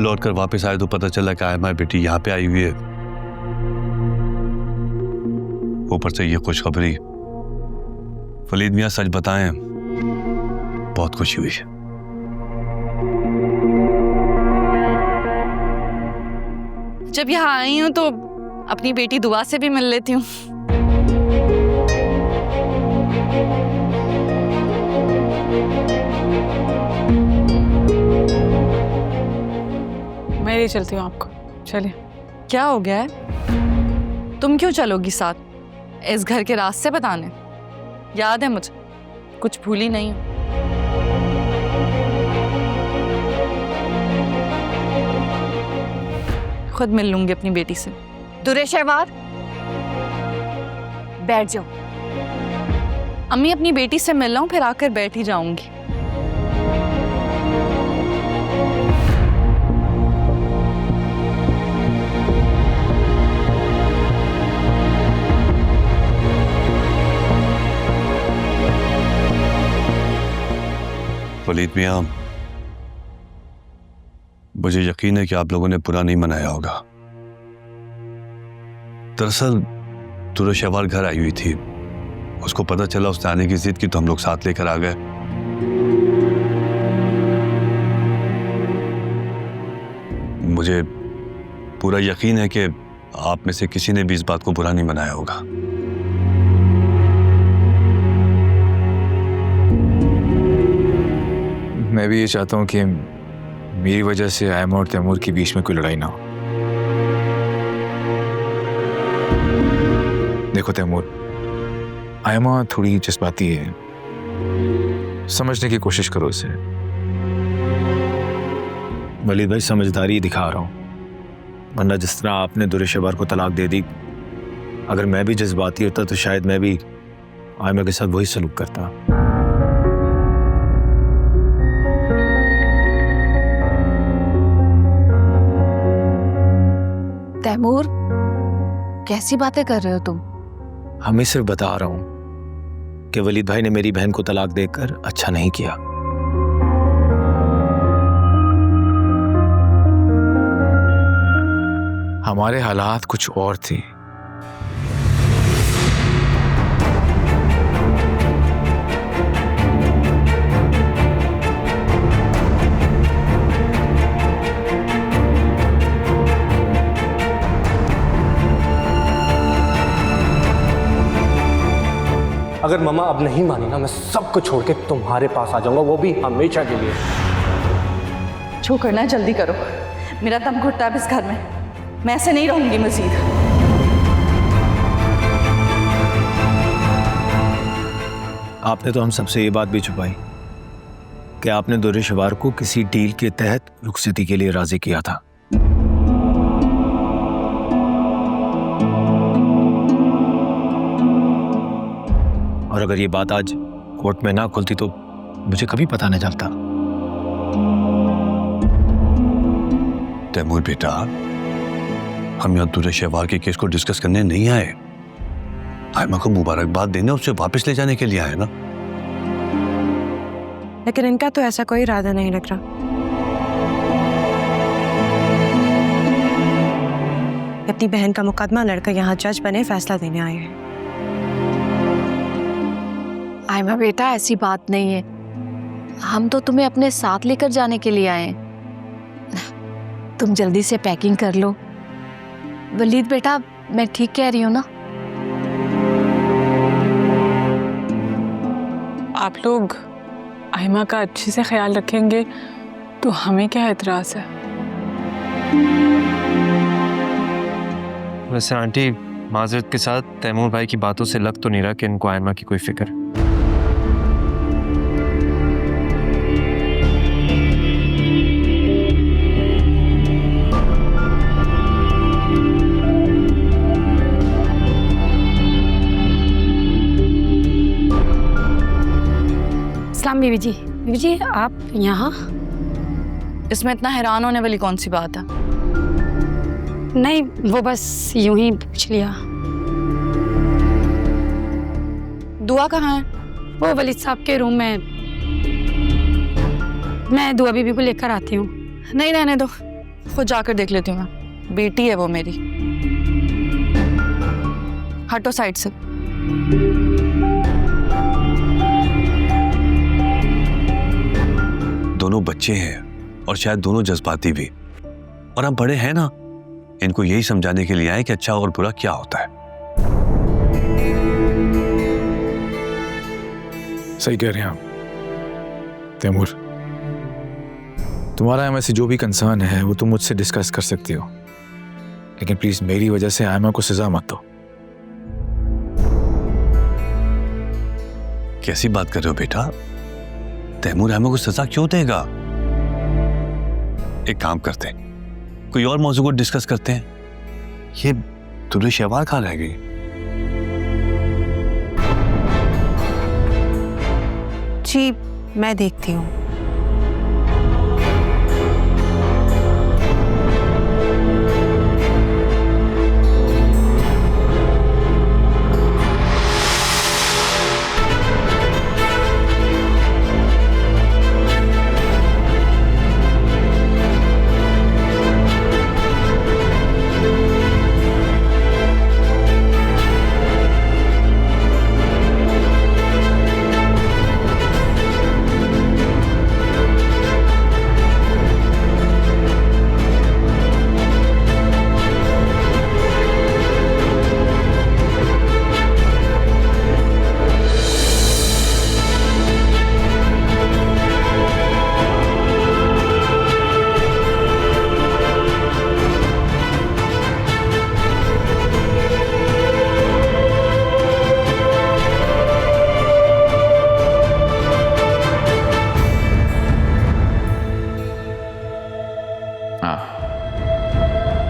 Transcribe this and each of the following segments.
लौट कर वापस आए तो पता चला कि आयमा बेटी यहाँ पे आई हुई है। ऊपर से ये खुशखबरी। वलीद मियां सच बताएं, बहुत खुशी हुई है। जब यहाँ आई हूँ तो अपनी बेटी दुआ से भी मिल लेती हूँ। मैं ले चलती हूँ आपको, चलिए। क्या हो गया है? तुम क्यों चलोगी साथ? इस घर के रास्ते बताने? याद है मुझे, कुछ भूली नहीं हूँ। खुद मिल लूंगी अपनी बेटी से। दुरे शहवार, बैठ जाओ। अम्मी, अपनी बेटी से मिल लूं, फिर आकर बैठ ही जाऊंगी। वलीद मियां, मुझे यकीन है कि आप लोगों ने बुरा नहीं मनाया होगा। दरअसल दुरे शहवार घर आई हुई थी, उसको पता चला उसने आने की जिद की तो हम लोग साथ लेकर आ गए। मुझे पूरा यकीन है कि आप में से किसी ने भी इस बात को बुरा नहीं मनाया होगा। मैं भी ये चाहता हूँ कि मेरी वजह से आयमा और तैमूर के बीच में कोई लड़ाई ना हो। देखो तैमूर, आयमा थोड़ी जज्बाती है, समझने की कोशिश करो उसे। वलीद भाई, समझदारी दिखा रहा हूँ, वरना जिस तरह आपने दुरे शहवार को तलाक दे दी, अगर मैं भी जज्बाती होता तो शायद मैं भी आयमा के साथ वही सलूक करता। तैमूर, कैसी बातें कर रहे हो तुम? हमें सिर्फ बता रहा हूं कि वलीद भाई ने मेरी बहन को तलाक देकर अच्छा नहीं किया। हमारे हालात कुछ और थे। अगर मम्मा अब नहीं मानी ना, मैं सबको छोड़ के तुम्हारे पास आ जाऊंगा, वो भी हमेशा के लिए। जो करना है जल्दी करो, मेरा दम घुटता है इस घर में। मैं ऐसे नहीं रहूंगी मजीद। आपने तो हम सबसे ये बात भी छुपाई कि आपने दुरे शहवार को किसी डील के तहत रुखसती के लिए राजी किया था। और अगर ये बात आज कोर्ट में ना खुलती तो मुझे कभी पता न चलता। तैमूर बेटा, हम यहाँ दुरे शहवार के केस को डिस्कस करने नहीं आए। आयमा को मुबारकबाद देने, उसे वापस ले जाने के लिए आए ना। लेकिन इनका तो ऐसा कोई इरादा नहीं लग रहा। अपनी बहन का मुकदमा लड़कर यहाँ जज बने फैसला देने आए हैं। आयमा बेटा, ऐसी बात नहीं है, हम तो तुम्हें अपने साथ लेकर जाने के लिए आए हैं। तुम जल्दी से पैकिंग कर लो। वलीद बेटा, मैं ठीक कह रही हूँ ना? आप लोग आयमा का अच्छे से ख्याल रखेंगे तो हमें क्या एतराज़ है। वैसे आंटी, माजरत के साथ तैमूर भाई की बातों से लग तो नहीं रहा कि इनको आयमा की कोई फिक्र। बीवी जी, आप यहाँ? इसमें इतना हैरान होने वाली कौन सी बात है? नहीं, वो बस यूं ही पूछ लिया। दुआ कहाँ है? वो वलीद साहब के रूम में। मैं दुआ बीबी को लेकर आती हूँ। नहीं, रहने दो, खुद जाकर देख लेती हूँ मैं, बेटी है वो मेरी। हटो साइड से। दोनों बच्चे हैं और शायद दोनों जज्बाती भी, और हम बड़े हैं ना, इनको यही समझाने के लिए आए कि अच्छा और बुरा क्या होता है। सही कह रहे हैं आप तैमूर। तुम्हारा एम से जो भी कंसर्न है वो तुम मुझसे डिस्कस कर सकती हो, लेकिन प्लीज मेरी वजह से आयमा को सजा मत दो। कैसी बात कर रहे हो बेटा? तैमूर आयमा को सजा क्यों देगा? एक काम करते हैं, कोई और मौजू को डिस्कस करते हैं। ये दुर्रे शहवार कहाँ रह गई? जी मैं देखती हूँ।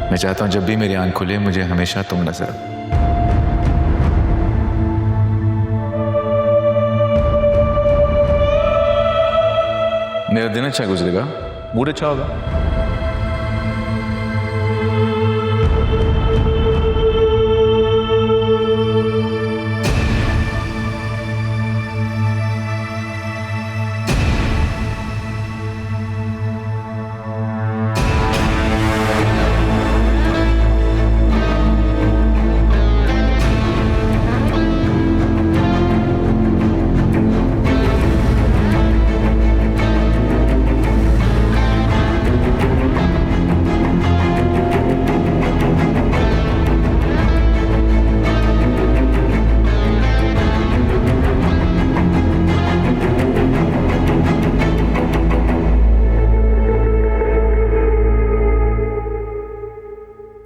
मैं चाहता हूं जब भी मेरी आंख खुले मुझे हमेशा तुम नजर आओ। मेरा दिन अच्छा गुजरेगा, मूड अच्छा होगा।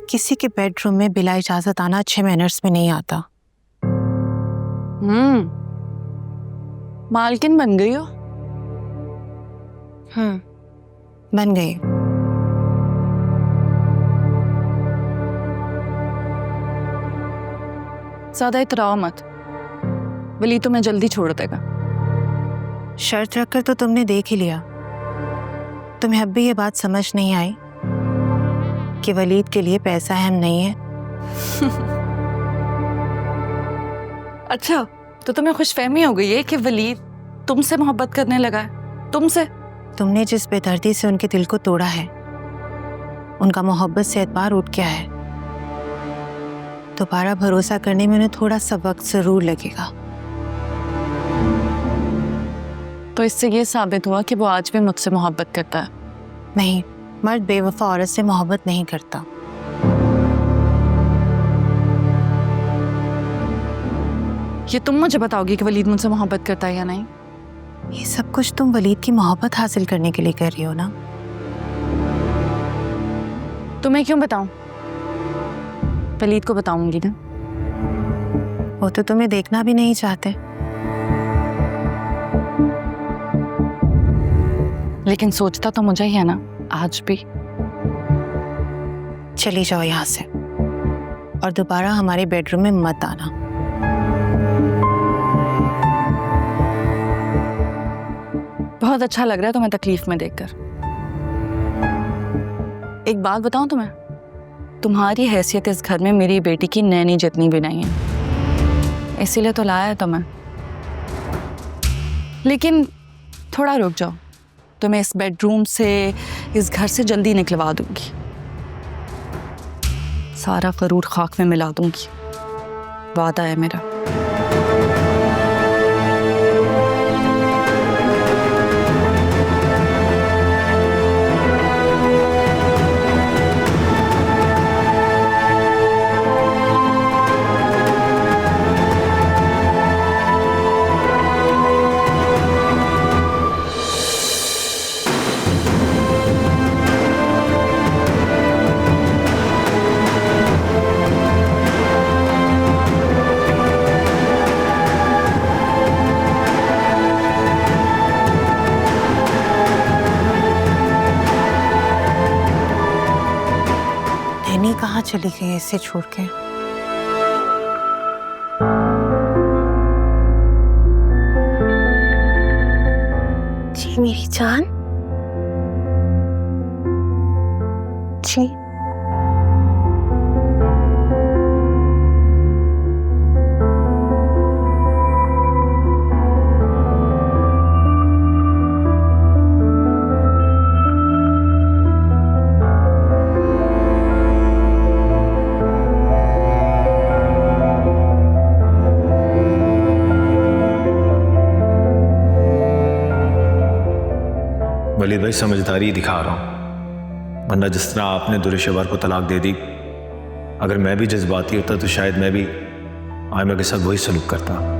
किसी के बेडरूम में बिला इजाजत आना अच्छे मैनर्स में नहीं आता। मालकिन बन गई हो। बन गई। ज्यादा इतराओ मत, वली तुम्हें जल्दी छोड़ देगा। शर्त रखकर तो तुमने देख ही लिया। तुम्हें अब भी ये बात समझ नहीं आई कि वलीद के लिए पैसा अहम नहीं है। अच्छा, तो तुम्हें खुशफहमी हो गई है कि वलीद तुमसे मोहब्बत करने लगा है? तुमसे? तुमने जिस बेदर्दी से उनके दिल को तोड़ा है, उनका मोहब्बत से एतबार उठ गया है। दोबारा भरोसा करने में उन्हें थोड़ा सा वक्त जरूर लगेगा। तो इससे ये साबित हुआ कि वो आज भी मुझसे मोहब्बत करता है। नहीं, मर्द बेवफा औरत से मोहब्बत नहीं करता। ये तुम मुझे बताओगी कि वलीद मुझसे मोहब्बत करता है या नहीं? ये सब कुछ तुम वलीद की मोहब्बत हासिल करने के लिए कर रही हो ना? तुम्हें क्यों बताऊं? वलीद को बताऊंगी ना। वो तो तुम्हें देखना भी नहीं चाहते। लेकिन सोचता तो मुझे ही है ना, आज भी। चली जाओ यहाँ से और दोबारा हमारे बेडरूम में मत आना। बहुत अच्छा लग रहा है तुम्हें तकलीफ में देखकर। एक बात बताऊं तुम्हें, तुम्हारी हैसियत इस घर में मेरी बेटी की नैनी जितनी भी नहीं है, इसीलिए तो लाया है तुम्हें। लेकिन थोड़ा रुक जाओ, तो मैं इस बेडरूम से, इस घर से जल्दी निकलवा दूंगी। सारा गरूर खाक में मिला दूंगी, वादा है मेरा। नैनी कहाँ चली गई इसे छोड़ के? जी मेरी जान, जी वलीद भाई समझदारी दिखा रहा हूँ, वरना जिस तरह आपने दुरेशवार को तलाक दे दी, अगर मैं भी जज्बाती होता तो शायद मैं भी आयमा के साथ वही सलूक करता।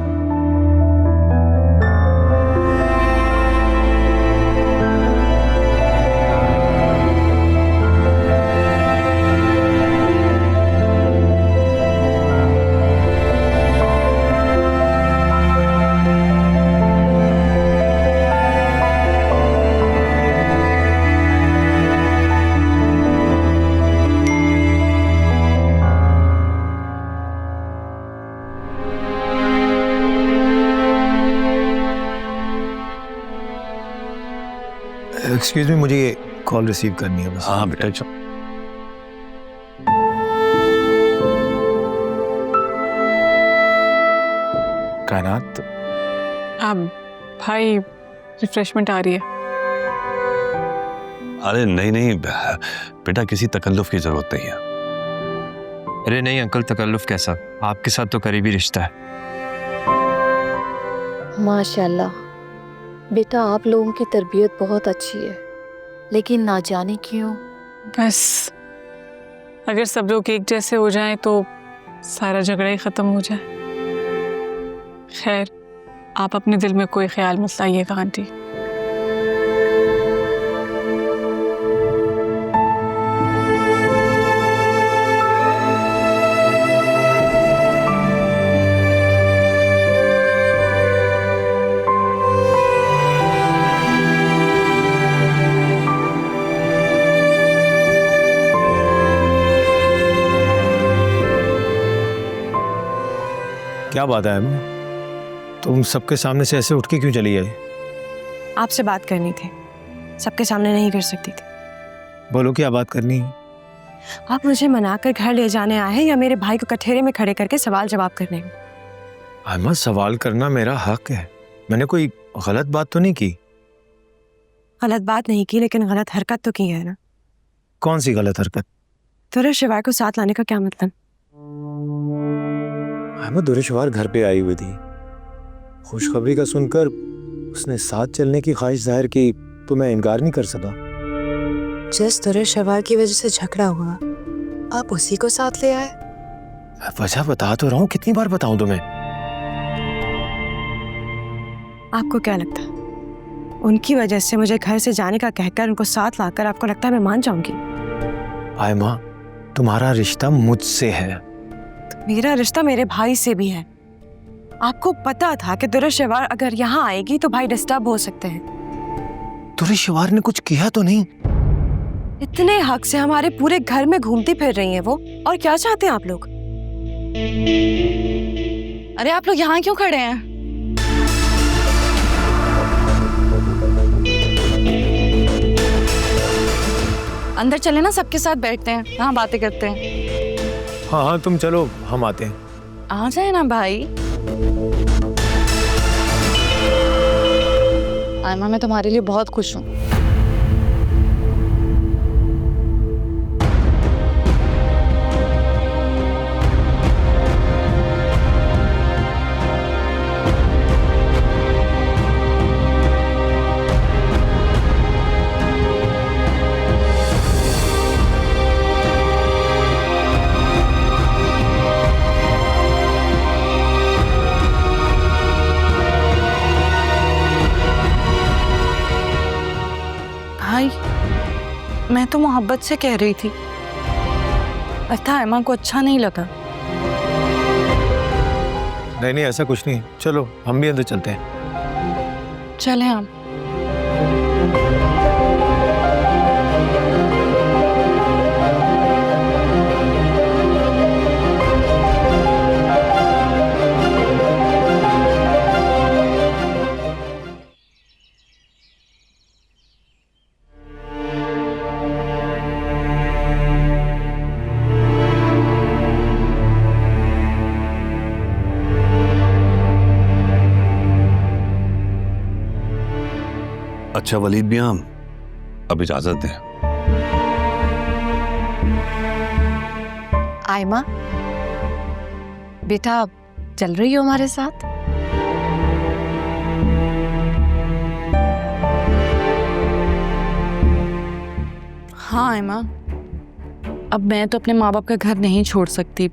एक्सक्यूज मी, मुझे ये कॉल रिसीव करनी है बस। हाँ बेटा चलो। कायनात, अब भाई रिफ्रेशमेंट आ रही है। अरे नहीं नहीं बेटा, किसी तकल्लुफ की जरूरत नहीं है। अरे नहीं अंकल, तकल्लुफ कैसा, आपके साथ तो करीबी रिश्ता है। माशाल्लाह बेटा, आप लोगों की तरबियत बहुत अच्छी है, लेकिन ना जाने क्यों बस अगर सब लोग एक जैसे हो जाएं तो सारा झगड़ा ही ख़त्म हो जाए। खैर, आप अपने दिल में कोई ख्याल मत लाइएगा आंटी। क्या बात है अम्मा? तुम सबके सामने से ऐसे उठ के क्यों चली आई? आपसे बात करनी थी, सबके सामने नहीं कर सकती थी। बोलो क्या बात करनी है? आप मुझे मनाकर घर ले जाने आए हैं या मेरे भाई को कठेरे में खड़े करके सवाल जवाब करने? अम्मा, सवाल करना मेरा हक है, मैंने कोई गलत बात तो नहीं की। गलत बात नहीं की, लेकिन गलत हरकत तो की है ना। कौन सी गलत हरकत? दुरेशवार को साथ लाने का क्या मतलब? अम्मा, दुरेशवार घर पे आई हुई थी, खुशखबरी का सुनकर उसने साथ चलने की ख्वाहिश जाहिर की तो मैं इनकार नहीं कर सका। जिस दुरेशवार की वजह से झगड़ा हुआ, आप उसी को साथ ले आए? वजह बता तो रहा हूँ, कितनी बार बताऊं तुम्हें? आपको क्या लगता है उनकी वजह से मुझे घर से जाने का कहकर उनको साथ लाकर आपको लगता है मैं मान जाऊंगी? आयमा, तुम्हारा रिश्ता मुझसे है। तो मेरा रिश्ता मेरे भाई से भी है। आपको पता था कि दुरेशवार अगर यहाँ आएगी तो भाई डिस्टर्ब हो सकते हैं। दुरेशवार ने कुछ किया तो नहीं? इतने हक से हमारे पूरे घर में घूमती फिर रही हैं वो, और क्या चाहते हैं आप लोग? अरे आप लोग यहाँ क्यों खड़े हैं? अंदर चले ना, सबके साथ बैठते हैं, यहाँ बातें करते हैं। हाँ हाँ तुम चलो, हम आते हैं। आ जाए ना भाई। आयमा, मैं तुम्हारे लिए बहुत खुश हूँ। मोहब्बत से कह रही थी। लगता है आयमा को अच्छा नहीं लगा। नहीं ऐसा कुछ नहीं, चलो हम भी अंदर चलते हैं। चलें हम। अच्छा वलीद मियां, अब इजाजत दें। आयमा बेटा, चल रही हो हमारे साथ? हाँ आयमा, अब मैं तो अपने माँ बाप का घर नहीं छोड़ सकती,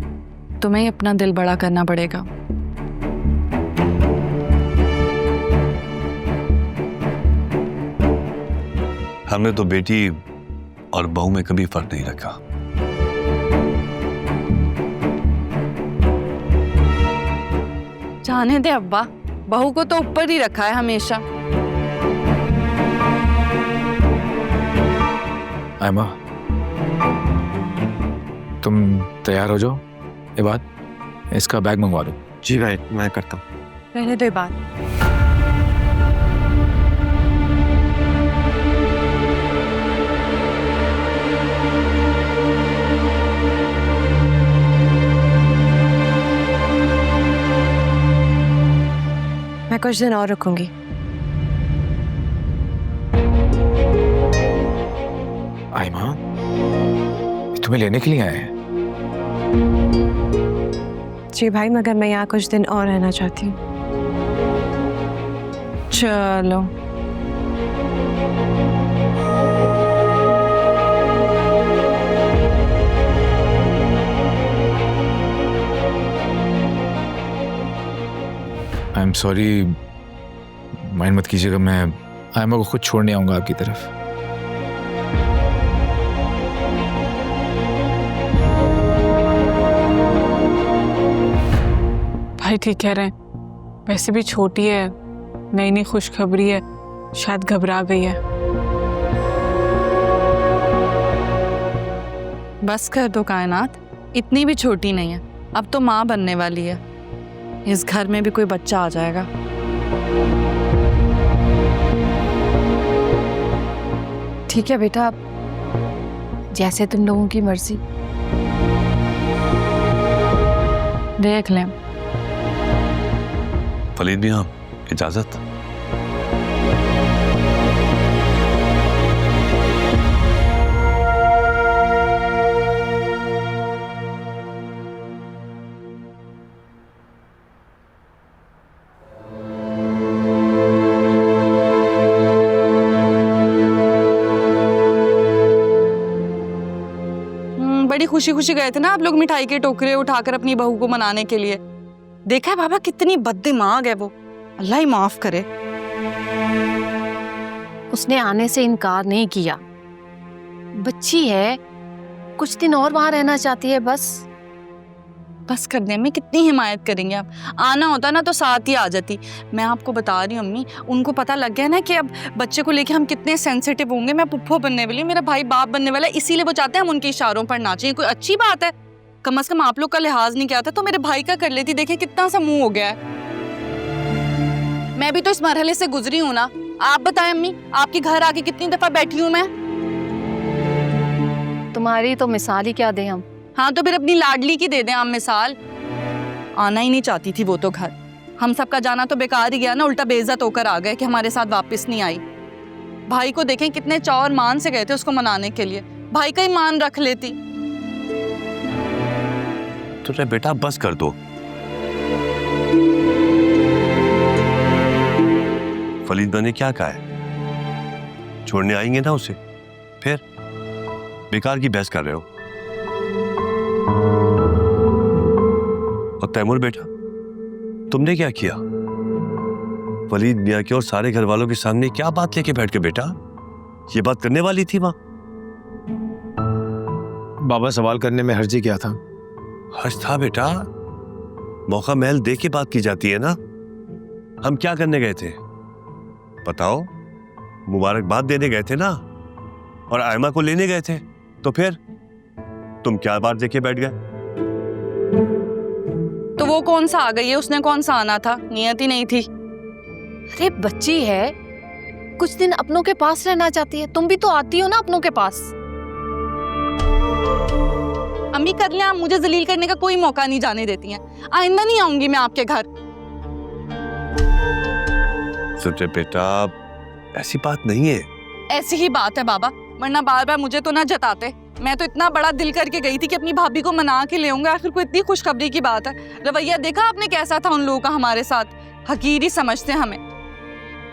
तुम्हें ही अपना दिल बड़ा करना पड़ेगा। हमने तो बेटी और बहू में कभी फर्क नहीं रखा। जाने दे अब्बा, बहू को तो ऊपर ही रखा है हमेशा। आयमा, तुम तैयार हो जाओ। ये बात, इसका बैग मंगवा दो। जी भाई, मैं करता हूँ। रहने दो ये बात। मैं कुछ दिन और रुकूंगी। आयमा, तुम्हें लेने के लिए आए हैं। जी भाई, मगर मैं यहाँ कुछ दिन और रहना चाहती हूँ। चलो। आई एम सॉरी, माइंड मत कीजिएगा, मैं आयमा को खुद छोड़ने आऊंगा आपकी तरफ। भाई ठीक कह रहे हैं, वैसे भी छोटी है, नई नई खुशखबरी है, शायद घबरा गई है। बस कर दो कायनात, इतनी भी छोटी नहीं है, अब तो माँ बनने वाली है। इस घर में भी कोई बच्चा आ जाएगा। ठीक है बेटा, जैसे तुम लोगों की मर्जी। देख लें। वलीद मियां, इजाजत। बड़ी खुशी खुशी गए थे ना आप लोग मिठाई के टोकरे उठाकर अपनी बहू को मनाने के लिए। देखा है बाबा कितनी बददिमाग है वो, अल्लाह ही माफ करे। उसने आने से इनकार नहीं किया, बच्ची है, कुछ दिन और वहां रहना चाहती है। बस करने में कितनी हिमायत करेंगे आप। आना होता ना तो साथ ही आ जाती। मैं आपको बता रही हूँ अम्मी, उनको पता लग गया ना कि अब बच्चे को लेके हम कितने सेंसिटिव होंगे। मैं पुप्पो बनने वाली हूँ, मेरा भाई बाप बनने वाला है, इसीलिए वो चाहते हैं हम उनके इशारों पर नाचें। कोई अच्छी बात है? कम से कम आप लोग का लिहाज नहीं किया था तो मेरे भाई का कर लेती। देखें कितना सा मुंह हो गया है। मैं भी तो इस मरहले से गुजरी हूँ ना। आप बताएं अम्मी, आपके घर आके कितनी दफा बैठी हूँ मैं। तुम्हारी तो मिसाल ही क्या दें हम। हाँ तो फिर अपनी लाडली की दे दें आप मिसाल। आना ही नहीं चाहती थी वो तो घर। हम सबका जाना तो बेकार ही गया ना, उल्टा बेइज्जत होकर आ गए कि हमारे साथ वापस नहीं आई। भाई को देखें कितने चौर मान से गए थे उसको मनाने के लिए, भाई का ही मान रख लेती। तो बेटा बस कर दो। वलीद ने क्या कहा है? छोड़ने आएंगे ना उसे, फिर बेकार की बहस कर रहे हो। और तैमूर बेटा, तुमने क्या किया? वलीद मियां के और सारे घर वालों के सामने क्या बात लेके बैठ के बेटा? ये बात करने वाली थी वहां? बाबा सवाल करने में हर्जी क्या था? हर्ष था बेटा, मौका महल देख के बात की जाती है ना। हम क्या करने गए थे बताओ? मुबारकबाद देने गए थे ना, और आयमा को लेने गए थे। तो फिर तुम क्या बात देखे बैठ गए? तो वो कौन सा आ गई है, उसने कौन सा आना था, नियत ही नहीं थी। अरे बच्ची है, कुछ दिन अपनों के पास रहना चाहती है। तुम भी तो आती हो ना अपनों के पास। अम्मी कर लिया, आप मुझे जलील करने का कोई मौका नहीं जाने देती हैं। आइंदा नहीं आऊंगी मैं आपके घर। सोचे बेटा, ऐसी बात नहीं है। ऐसी ही बात है बाबा, वरना बार बार मुझे तो ना जताते। मैं तो इतना बड़ा दिल करके गई थी कि अपनी भाभी को मना के ले आऊंगा। आखिर कोई इतनी खुशखबरी की बात है। रवैया देखा आपने कैसा था उन लोगों का हमारे साथ, हकीर ही समझते हमें।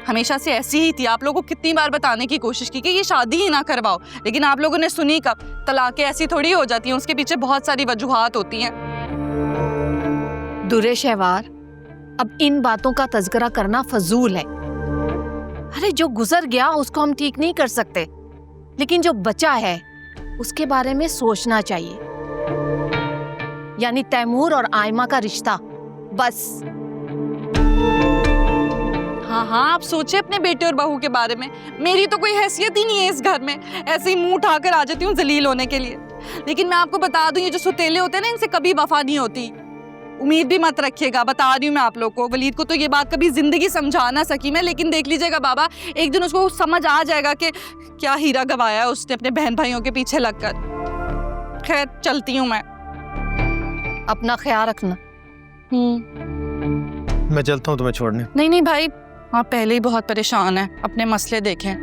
हमेशा से ऐसी ही थी। आप लोगों को कितनी बार बताने की कोशिश की कि ये शादी ही ना करवाओ, लेकिन आप लोगों ने सुनी कब? तलाकें ऐसी थोड़ी हो जाती हैं, उसके पीछे बहुत सारी वजूहात होती हैं। दुरे शहवार, अब इन बातों का तज़किरा करना फजूल है। अरे जो गुजर गया उसको हम ठीक नहीं कर सकते, लेकिन जो बचा है उसके बारे में सोचना चाहिए। यानी तैमूर और आयमा का रिश्ता, बस। हाँ हाँ, आप सोचे अपने बेटे और बहू के बारे में। मेरी तो कोई हैसियत ही नहीं है इस घर में, ऐसे ही मुंह उठाकर आ जाती हूँ जलील होने के लिए। लेकिन मैं आपको बता दूं, ये जो सुतेले होते हैं ना, इनसे कभी वफा नहीं होती। उम्मीद भी मत रखिएगा, बता रही हूँ मैं आप लोग को। वलीद को तो ये बात कभी जिंदगी समझा ना सकी मैं, लेकिन देख लीजिएगा बाबा, एक दिन उसको समझ आ जाएगा कि क्या हीरा गवाया उसने अपने बहन भाइयों के पीछे लगकर। खैर चलती हूँ मैं। अपना ख्याल रखना। मैं चलता हूँ तुम्हें छोड़ने। नहीं नहीं भाई, आप पहले ही बहुत परेशान हैं, अपने मसले देखें।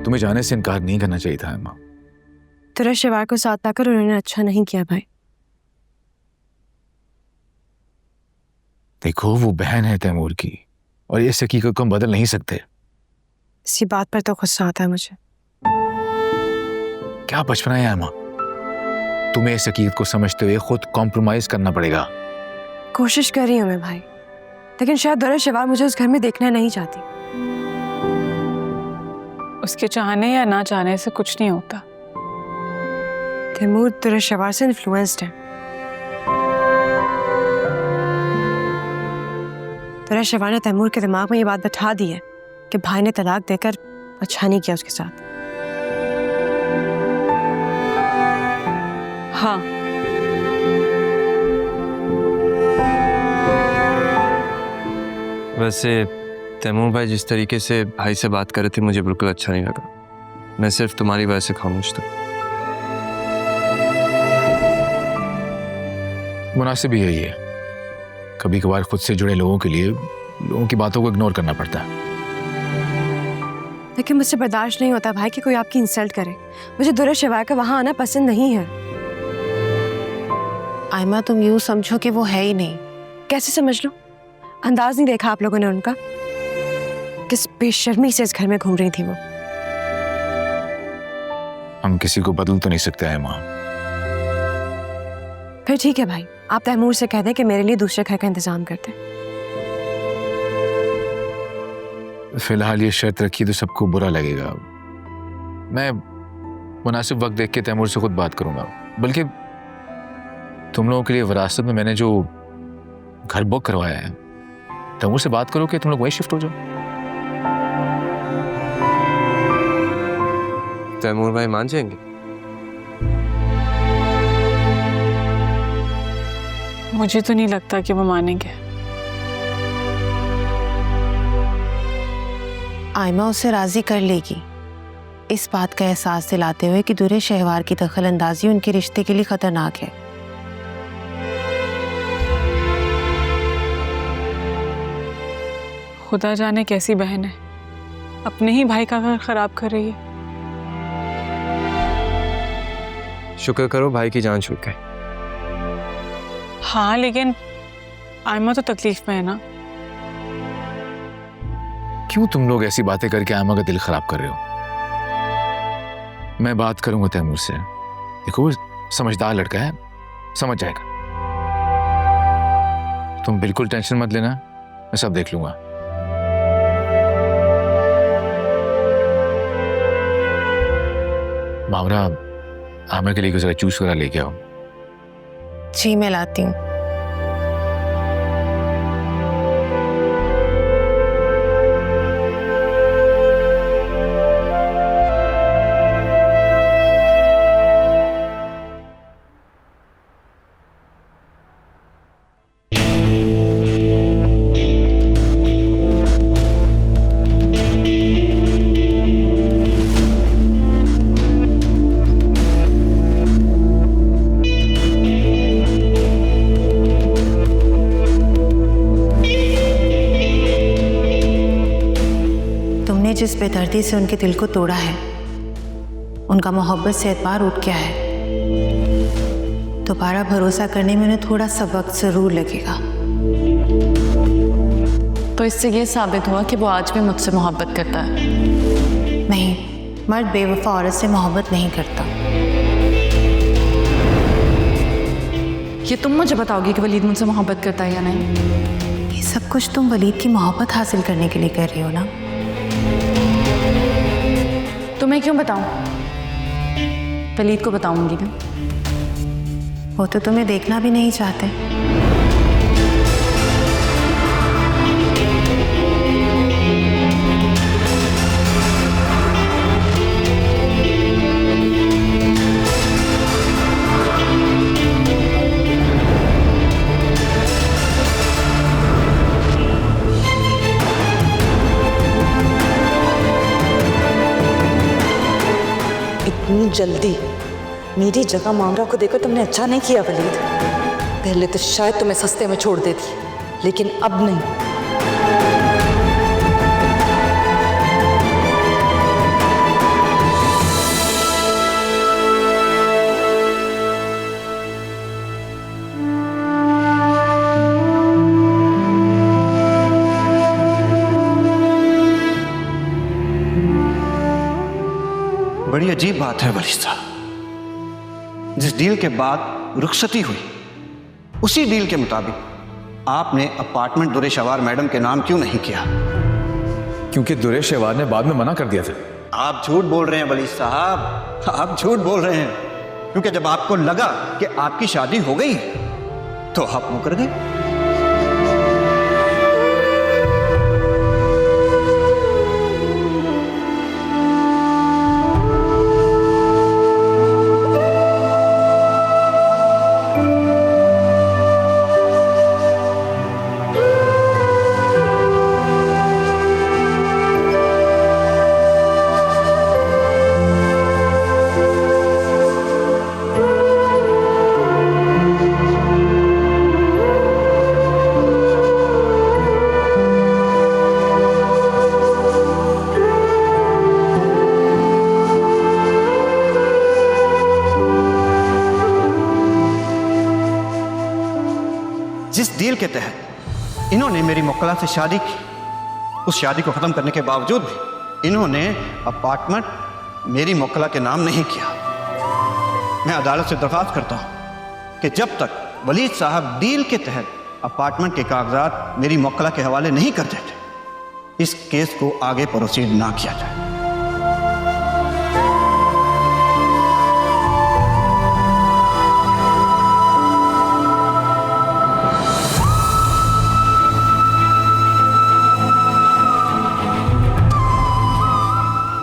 तुम्हें जाने से इनकार नहीं करना चाहिए था अम्मा। तेरा शिवार को साथ लाकर उन्होंने अच्छा नहीं किया भाई। देखो, वो बहन है तैमूर की, और इस हकीकत को हम बदल नहीं सकते। इसी बात पर तो गुस्सा आता है मुझे। क्या बचपना है अम्मा, तुम्हें इस हकीकत को समझते हुए खुद कॉम्प्रोमाइज करना पड़ेगा। कोशिश कर रही हूँ मैं भाई, लेकिन शायद दुरे शिवार मुझे उस घर में देखना नहीं चाहती। उसके चाहने या ना चाहने से कुछ नहीं होता। तैमूर दुरे शिवार से इन्फ्लुएंस्ड है। दुरे शिवार ने तैमूर के दिमाग में ये बात बैठा दी है कि भाई ने तलाक देकर अच्छा नहीं किया उसके साथ। हाँ, वैसे तैमूर भाई जिस तरीके से भाई से बात कर रहे थे, मुझे बिल्कुल अच्छा नहीं लगा। मैं सिर्फ तुम्हारी वजह से खामोश था। मुनासिब ही है ये। कभी कभार खुद से जुड़े लोगों के लिए लोगों की बातों को इग्नोर करना पड़ता है। लेकिन मुझसे बर्दाश्त नहीं होता भाई कि कोई आपकी इंसल्ट करे। मुझे दुरे शिवार का वहां आना पसंद नहीं है। आयमा, तुम यूं समझो कि वो है ही नहीं। कैसे समझ लो? अंदाज नहीं देखा आप लोगों ने उनका? किस बेशर्मी से इस घर में घूम रही थी वो। हम किसी को बदल तो नहीं सकते हैं माँ। फिर ठीक है भाई, आप तैमूर से कह दें कि मेरे लिए दूसरे घर का इंतजाम करते। फिलहाल ये शर्त रखी तो सबको बुरा लगेगा। मैं मुनासिब वक्त देख के तैमूर से खुद बात करूंगा। बल्कि तुम लोगों के लिए विरासत में मैंने जो घर बुक करवाया है, तैमूर से बात करो कि तुम लोग वहीं शिफ्ट हो जाओ। तैमूर भाई मान जाएंगे? मुझे तो नहीं लगता कि वो मानेंगे। आयमा उसे राजी कर लेगी, इस बात का एहसास दिलाते हुए कि दुरे शहवार की दखल अंदाजी उनके रिश्ते के लिए खतरनाक है। खुदा जाने कैसी बहन है, अपने ही भाई का घर खराब कर रही है। शुक्र करो भाई की जान छूट गई। हाँ, लेकिन आयमा तो तकलीफ में है ना। क्यों तुम लोग ऐसी बातें करके आयमा का दिल खराब कर रहे हो? मैं बात करूंगा तैमूर से। देखो, समझदार लड़का है, समझ जाएगा। तुम बिल्कुल टेंशन मत लेना, मैं सब देख लूंगा। मामरा, आमिर के लिए कुछ जूस वगैरह लेके आओ। जी मैं लाती हूँ। जिस बेदर्दी से उनके दिल को तोड़ा है, उनका मोहब्बत से एतबार उठ गया है। दोबारा भरोसा करने में उन्हें थोड़ा सा वक्त जरूर लगेगा। तो इससे ये साबित हुआ कि वो आज भी मुझसे मोहब्बत करता है। नहीं, मर्द बेवफा औरत से मोहब्बत नहीं करता। ये तुम मुझे बताओगी कि वलीद मुझसे मोहब्बत करता है या नहीं? ये सब कुछ तुम वलीद की मोहब्बत हासिल करने के लिए कर रही हो ना? तुम्हें क्यों बताऊं? वलीद को बताऊंगी ना। वो तो तुम्हें देखना भी नहीं चाहते। इतनी जल्दी मेरी जगह मामरा को देखकर तुमने अच्छा नहीं किया वलीद। पहले तो शायद तुम्हें सस्ते में छोड़ देती, लेकिन अब नहीं। बड़ी अजीब बात है वलीद साहब, जिस डील के बाद रुखसती हुई उसी डील के मुताबिक आपने अपार्टमेंट दुरेशवार मैडम के नाम क्यों नहीं किया? क्योंकि दुरेशवार ने बाद में मना कर दिया था। आप झूठ बोल रहे हैं वलीद साहब, आप झूठ बोल रहे हैं। क्योंकि जब आपको लगा कि आपकी शादी हो गई तो आप मुकर गए। जिस डील के तहत इन्होंने मेरी मुक्कला से शादी की, उस शादी को खत्म करने के बावजूद भी इन्होंने अपार्टमेंट मेरी मुक्कला के नाम नहीं किया। मैं अदालत से दरख्वास्त करता हूं कि जब तक वलीद साहब डील के तहत अपार्टमेंट के कागजात मेरी मुक्कला के हवाले नहीं कर देते, इस केस को आगे प्रोसीड ना किया जाए।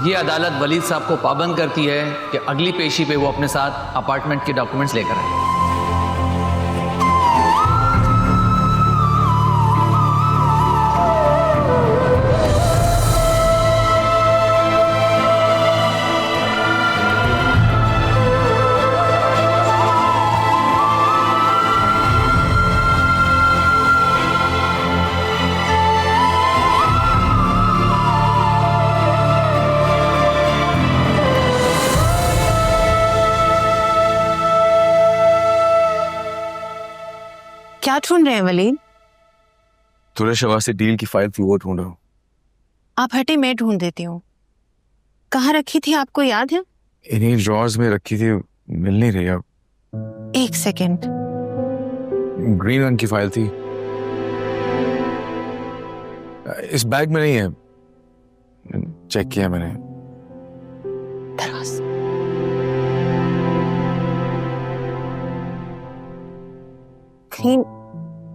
ये अदालत वलीद साहब को पाबंद करती है कि अगली पेशी पे वो अपने साथ अपार्टमेंट के डॉक्यूमेंट्स लेकर आए। क्या ढूंढ रहे हैं वलीद? दुरेशवार से डील की फाइल थी, वो ढूंढ रहा हूँ। आप हटे, मैं ढूंढ देती हूँ। कहाँ रखी थी, आपको याद है? इन्हीं ड्रॉर्स में रखी थी, मिल नहीं रही अब। एक सेकेंड। ग्रीन रंग की फाइल थी। इस बैग में नहीं है, चेक किया मैंने। कहीं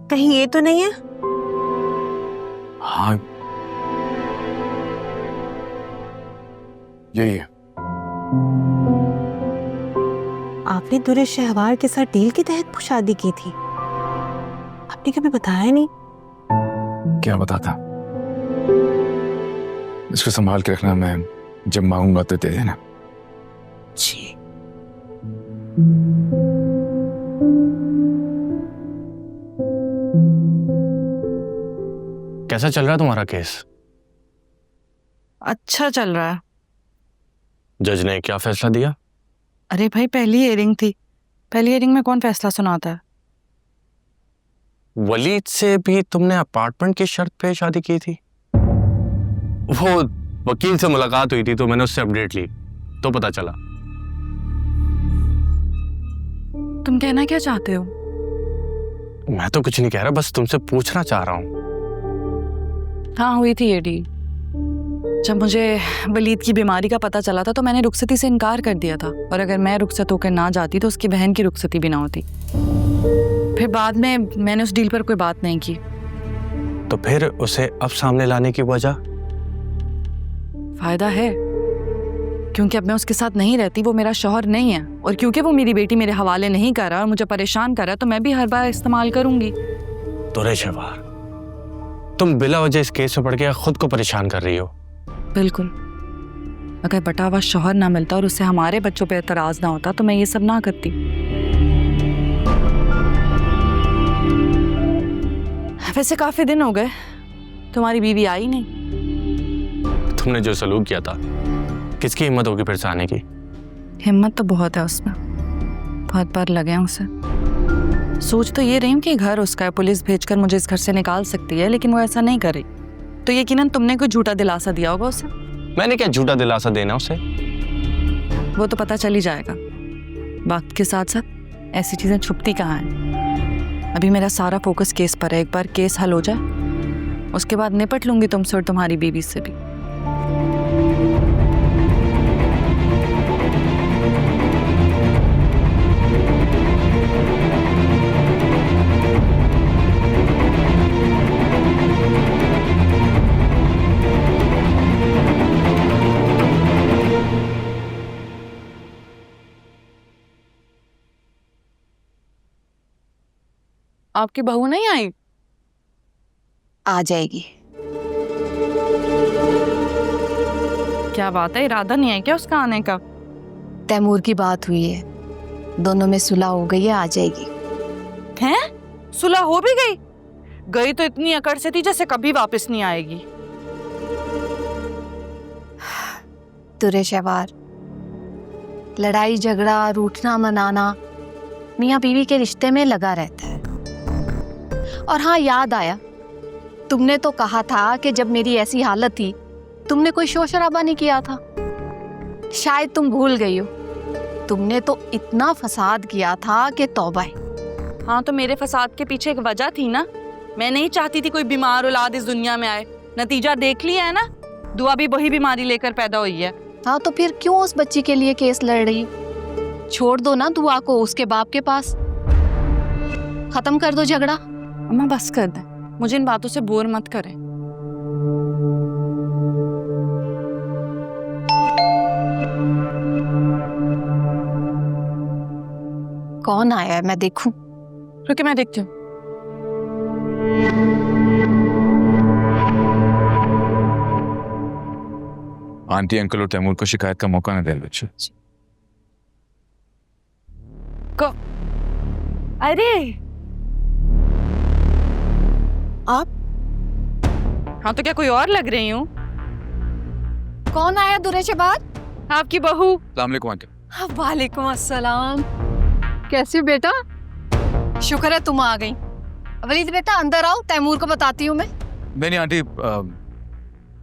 कहीं ये तो नहीं है? हाँ यही है। आपने दुरेश शहवार के साथ डील के तहत शादी की थी? आपने कभी बताया नहीं? क्या बताता? इसको संभाल के रखना, मैं जब मांगूंगा तो दे देना। जी। कैसा चल रहा है तुम्हारा केस? अच्छा चल रहा है। जज ने क्या फैसला दिया? अरे भाई, पहली हियरिंग थी, पहली हियरिंग में कौन फैसला सुनाता है? वलीद से भी तुमने अपार्टमेंट की शर्त पे शादी की थी? वो वकील से मुलाकात हुई थी तो मैंने उससे अपडेट ली तो पता चला। तुम कहना क्या चाहते हो? मैं तो कुछ नहीं कह रहा, बस तुमसे पूछना चाह रहा हूँ। हाँ, हुई थी ये डील। जब मुझे वलीद की बीमारी का पता चला था तो मैंने रुखसती से इनकार कर दिया था, और अगर मैं रुखसत होकर ना जाती तो उसकी बहन की रुखसती भी ना होती। फिर बाद में मैंने उस डील पर कोई बात नहीं की। तो फिर उसे अब सामने लाने की वजह? फायदा है, क्योंकि अब मैं उसके साथ नहीं रहती, वो मेरा शौहर नहीं है, और क्योंकि वो मेरी बेटी मेरे हवाले नहीं कर रहा और मुझे परेशान कर रहा है, तो मैं भी हर बार इस्तेमाल करूंगी। दुरेश शहवार, तुम बिला वजह इस केस में पड़ के खुद को परेशान कर रही हो। बिल्कुल। अगर बटा हुआ शौहर ना मिलता और उससे हमारे बच्चों पे एतराज ना होता तो मैं ये सब ना करती। वैसे काफी दिन हो गए, तुम्हारी बीवी आई नहीं। तुमने जो सलूक किया था, किसकी हिम्मत होगी फिर से आने की? हिम्मत तो बहुत है उसमें, बहुत बार लगे हैं उसे। सोच तो ये रही हूँ कि घर उसका है, पुलिस भेजकर मुझे इस घर से निकाल सकती है, लेकिन वो ऐसा नहीं कर रही। तो यकीनन तुमने कोई झूठा दिलासा दिया होगा उसे। मैंने क्या झूठा दिलासा देना उसे? वो तो पता चल ही जाएगा। वक्त के साथ साथ ऐसी चीजें छुपती कहाँ हैं। अभी मेरा सारा फोकस केस पर है। एक बार केस हल हो जाए, उसके बाद निपट लूंगी तुमसे और तुम्हारी बीवी से भी। आपकी बहू नहीं आई? आ जाएगी। क्या बात है, इरादा नहीं है क्या उसका आने का? तैमूर की बात हुई है, दोनों में सुलह हो गई है, आ जाएगी। हैं? सुलह हो भी गई? गई तो इतनी अकड़ से थी जैसे कभी वापस नहीं आएगी। दुरेश शहवार, लड़ाई झगड़ा रूठना मनाना मियाँ बीवी के रिश्ते में लगा रहता है। और हाँ, याद आया, तुमने तो कहा था कि जब मेरी ऐसी हालत थी तुमने कोई शोर शराबा नहीं किया था। शायद तुम भूल गई हो, तुमने तो इतना फसाद किया था कि तौबा है। हाँ, तो मेरे फसाद के पीछे एक वजह थी ना। मैं नहीं चाहती थी कोई बीमार औलाद इस दुनिया में आए। नतीजा देख लिया है ना, दुआ भी वही बीमारी लेकर पैदा हुई है। हाँ, तो फिर क्यों उस बच्ची के लिए केस लड़ रही? छोड़ दो ना दुआ को उसके बाप के पास, खत्म कर दो झगड़ा। अम्मा बस कर दे, मुझे इन बातों से बोर मत करें। कौन आया है, मैं देखूं? रुके, मैं देखती हूँ। आंटी अंकल और तैमूर को शिकायत का मौका न दे बच्चे। अरे आप? हाँ, तो क्या कोई और लग रही हूँ? कौन आया दुरेश शहवार? आपकी बहू। अस्सलाम वालेकुम आंटी। वालेकुम अस्सलाम। कैसे हो बेटा? शुक्र है तुम आ गई। वलीद बेटा अंदर आओ, तैमूर को बताती हूँ मैं। नहीं आंटी,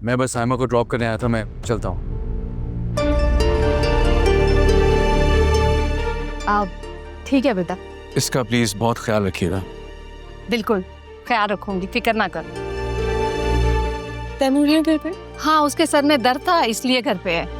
मैं बस साइमा को ड्रॉप करने आया था, मैं चलता हूँ। ठीक है बेटा। इसका प्लीज बहुत ख्याल रखिएगा। बिल्कुल ख्याल रखूंगी, फिक्र ना कर। तैमूर यहाँ घर पे? हाँ, उसके सर में दर्द था इसलिए घर पे है।